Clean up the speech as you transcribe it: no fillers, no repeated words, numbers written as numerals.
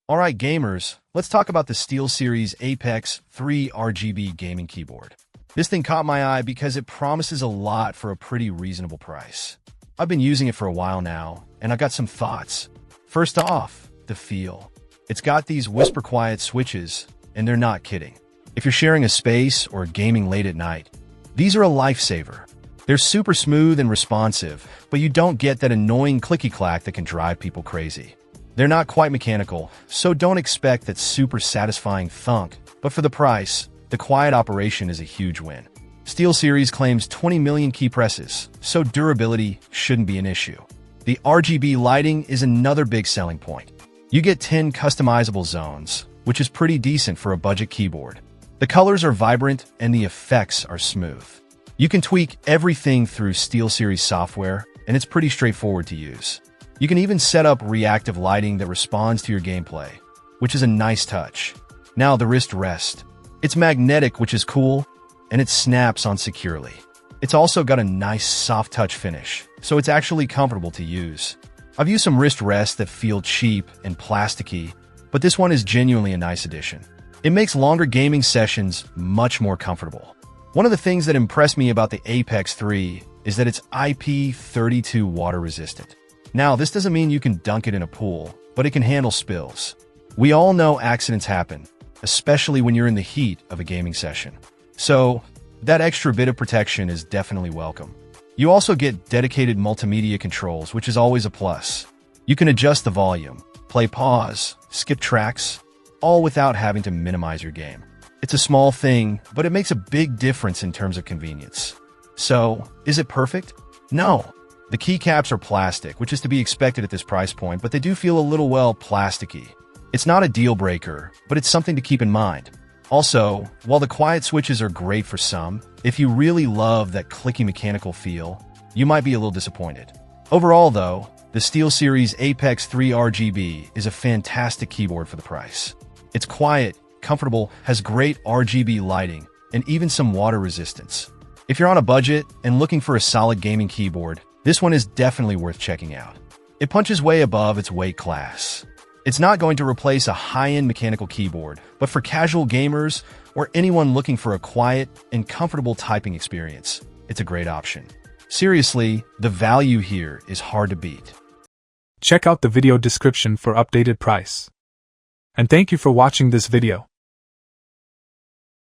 Alright gamers, let's talk about the SteelSeries Apex 3 RGB gaming keyboard. This thing caught my eye because it promises a lot for a pretty reasonable price. I've been using it for a while now, and I've got some thoughts. First off, the feel. It's got these whisper quiet switches, and they're not kidding. If you're sharing a space or gaming late at night, these are a lifesaver. They're super smooth and responsive, but you don't get that annoying clicky-clack that can drive people crazy. They're not quite mechanical, so don't expect that super satisfying thunk, but for the price, the quiet operation is a huge win. SteelSeries claims 20 million key presses, so durability shouldn't be an issue. The RGB lighting is another big selling point. You get 10 customizable zones, which is pretty decent for a budget keyboard. The colors are vibrant and the effects are smooth. You can tweak everything through SteelSeries software, and it's pretty straightforward to use. You can even set up reactive lighting that responds to your gameplay, which is a nice touch. Now the wrist rest. It's magnetic, which is cool, and it snaps on securely. It's also got a nice soft touch finish, so it's actually comfortable to use. I've used some wrist rests that feel cheap and plasticky, but this one is genuinely a nice addition. It makes longer gaming sessions much more comfortable. One of the things that impressed me about the Apex 3 is that it's IP32 water resistant. Now, this doesn't mean you can dunk it in a pool, but it can handle spills. We all know accidents happen, especially when you're in the heat of a gaming session. So, that extra bit of protection is definitely welcome. You also get dedicated multimedia controls, which is always a plus. You can adjust the volume, play pause, skip tracks, all without having to minimize your game. It's a small thing, but it makes a big difference in terms of convenience. So, is it perfect? No. The keycaps are plastic, which is to be expected at this price point, but they do feel a little, plasticky. It's not a deal breaker, but it's something to keep in mind. Also, while the quiet switches are great for some, if you really love that clicky mechanical feel, you might be a little disappointed. Overall though, the SteelSeries Apex 3 RGB is a fantastic keyboard for the price. It's quiet, comfortable, has great RGB lighting, and even some water resistance. If you're on a budget and looking for a solid gaming keyboard, this one is definitely worth checking out. It punches way above its weight class. It's not going to replace a high-end mechanical keyboard, but for casual gamers or anyone looking for a quiet and comfortable typing experience, it's a great option. Seriously, the value here is hard to beat. Check out the video description for updated price. And thank you for watching this video.